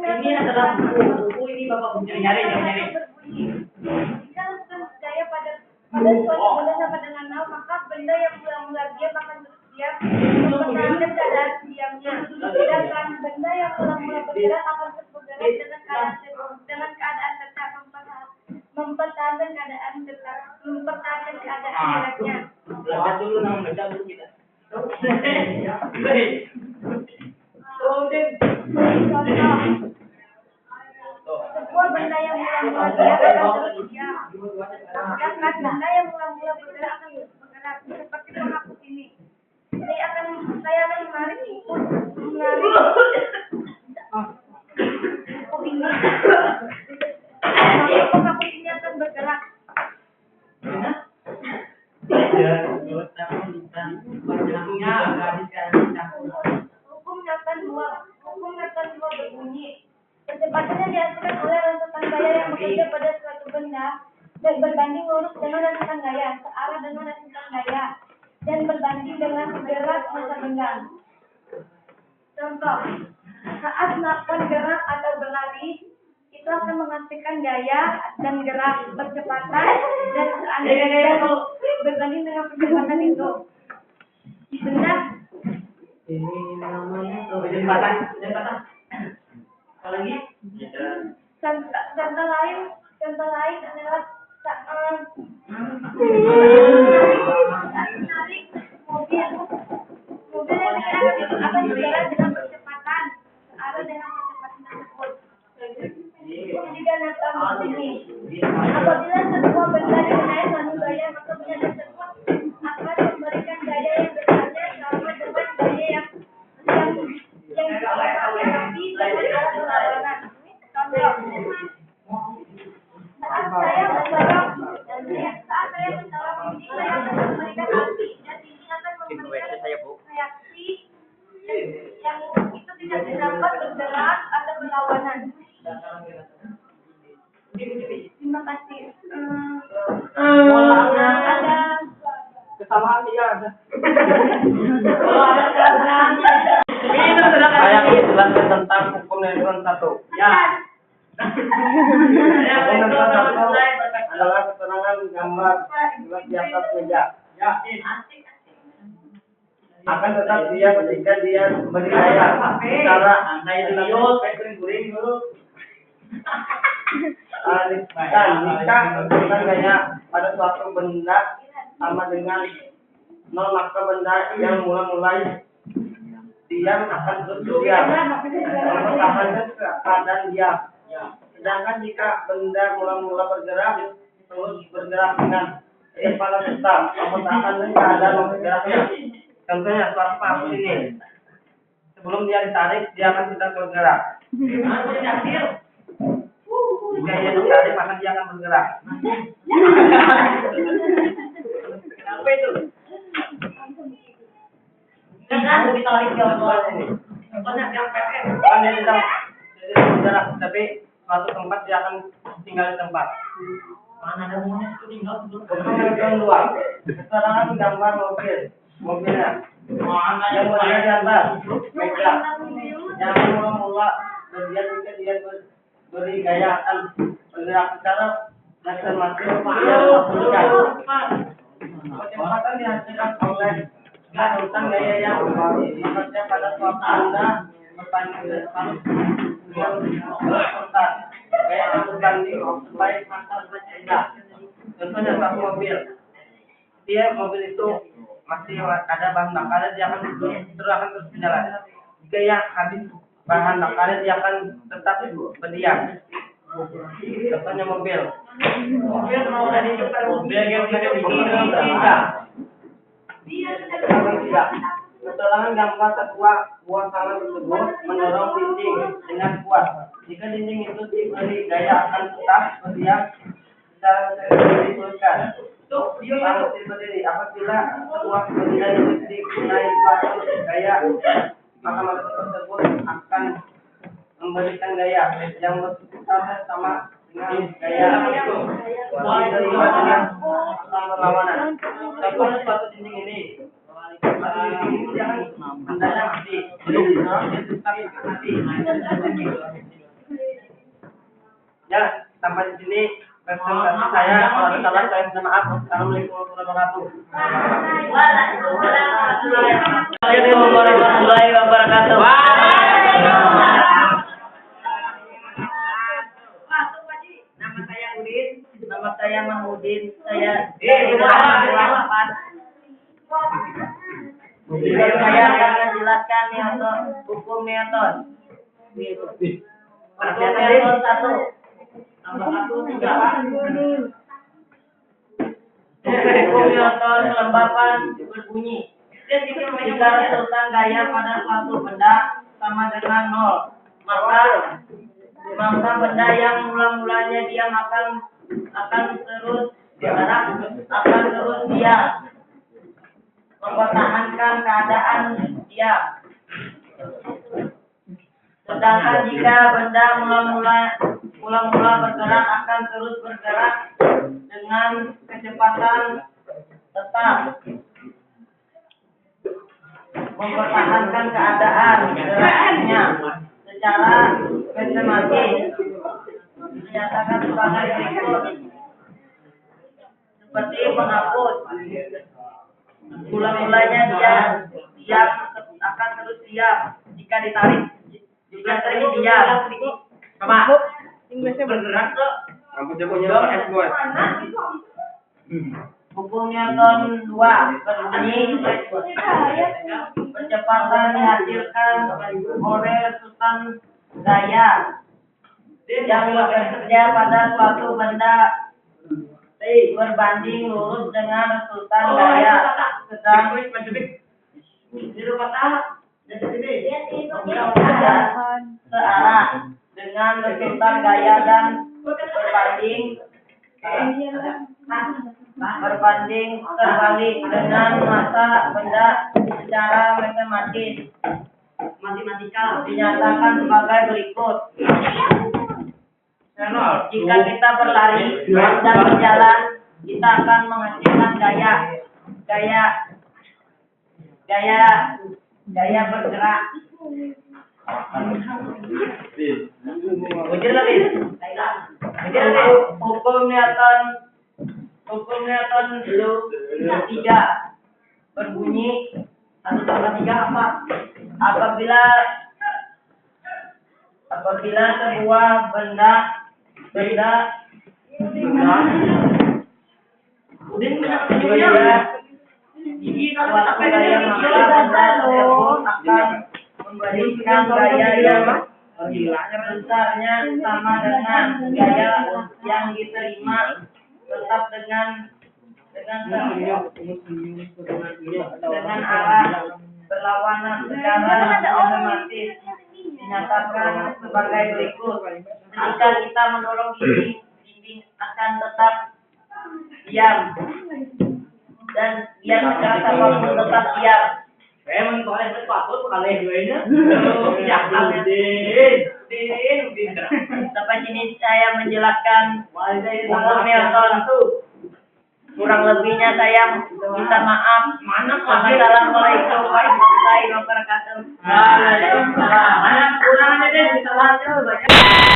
Ini adalah buku ini Bapak nyari. Jika lakukan gaya pada suatu benda sama dengan nol, maka benda yang mula-mula diam akan terus diam mempertahankan keadaan diamnya. Sedangkan benda yang mula-mula bergerak akan terus bergerak dengan keadaan tetap mempertahankan keadaan geraknya. Belajar dulu nama baca dulu kita. Sebuah benda yang mula-mula diam akan terus diam. Sedangkan benda yang mula-mula bergerak akan terus bergerak. Seperti penghapus ini. Saya akan menarik buku ini. Maka penghapus ini akan bergerak. Hukum Newton 2 berbunyi, kecepatannya dihasilkan oleh rangsangan gaya yang bekerja pada suatu benda dan berbanding lurus dengan rangsangan gaya, searah dengan rangsangan gaya, dan berbanding dengan gerak massa benda. Contoh, saat melakukan gerak atau berlari, itu akan menghasilkan gaya dan gerak percepatan dan seandainya berbanding dengan percepatan itu. Benda Ini namanya jembatan. Apa lagi? Contoh lain adalah saat menarik mobil yang akan berjalan dengan percepatan searah dengan percepatan tersebut. Juga Newton ini, apabila sebuah benda dikenai suatu gaya, maka benda tersebut akan memberikan gaya yang berbeda sama dengan gaya yang tapi dengan arah berlawanan. Contoh, saat saya mendorong dinding, saya akan memberikan api dan dinding akan memberikan reaksi yang itu tidak dapat bergerak atau berlawanan. Terima kasih. Ada Kesamaan dia ada. Saya menjelaskan tentang hukum Newton 1. Ya. Hukum Newton 1 adalah keterangan gambar di atas meja. Ya. Akan tetap dia ketika dia berdaya secara guring dulu. Jika menggunakan gaya pada suatu benda sama dengan nol, maka benda yang mulai diam akan terus diam mempertahankan keadaan diam. Sedangkan jika benda mula bergerak terus bergerak dengan kepala tetap mempertahankan keadaan bergeraknya. Contohnya suatu paku ini, sebelum dia ditarik dia akan tidak bergerak. Jika dia ditarik maka dia akan bergerak. Kenapa itu? Jangan ditarik ke bawah ini. Banyak yang PM. Kan dia tidak bergerak, tapi suatu tempat dia akan tinggal di tempat. Mana ada mobil itu tinggal dulu. Hukum luar. Keterangan gambar mobilnya. Yang mulia gambar meja. Yang mula berdiam jika dia beri gaya akan bergerak secara dasar masuk kecepatan dihasilkan oleh rangsangan gaya yang bekerja pada suatu benda berbanding dengan percepatan gaya yang berbanding sebaik masa benda. Contohnya suatu mobil, mobil itu masih ada bahan bakar, dia akan terus berjalan. Jika yang habis bahan bakar, dia akan tetap berdiam. Contohnya mobil mau dihidupkan, mobil yang tidak. Keterangan gambar sebuah buah salad tersebut mendorong dinding dengan kuat. Jika dinding itu diberi gaya akan tetap berdiam secara dituliskan. Harus berdiri. Apabila sebuah benda dikenai suatu gaya, maka benda tersebut akan memberikan gaya yang bersifat sama dengan gaya perlawanan. Contoh suatu dinding ini. Suatu dinding ini jangan bendanya mati. Ya, sampai di sini presentasi saya. Kalau ada salah saya minta maaf. Assalamualaikum warahmatullahi wabarakatuh. Nama saya Mahmudin. Saya saya akan menjelaskan hukum Newton. Hukum Newton 1. Tambah 1 3. Hukum Newton kelembapan berbunyi. Jika resultan gaya pada suatu benda sama dengan 0, maka benda yang mula-mulanya diam akan terus diam, mempertahankan keadaan diam. Sedangkan jika benda mula-mula bergerak akan terus bergerak dengan kecepatan tetap, mempertahankan keadaan geraknya secara matematis dinyatakan sebagai berikut. Seperti menghapus, mula-mulanya diam akan terus diam jika ditarik, jika terus diam. Sama bergerak tuh. Rambutnya punya S2. Hukum Newton 2 berbunyi, percepatan dihasilkan oleh resultan gaya yang bekerja pada suatu benda berbanding lurus dengan resultan gaya sedang searah dengan resultan gaya dan berbanding terbalik dengan massa benda secara matematikal dinyatakan sebagai berikut. Jika kita berlari dan berjalan, kita akan menghasilkan gaya bergerak. Hukum Newton 3 berbunyi 1/3 apa? Apabila sebuah benda memberikan gaya yang besarnya sama dengan gaya yang diterima, tetap dengan arah berlawanan secara matematis dinyatakan sebagai berikut. Jika kita mendorong dinding akan tetap diam, dan yang secara apapun tetap diam. Sampai sini saya menjelaskan hukum Newton. Kurang lebihnya saya minta maaf. Assalamualaikum warahmatullahi wabarakatuh. Waalaikumsalam.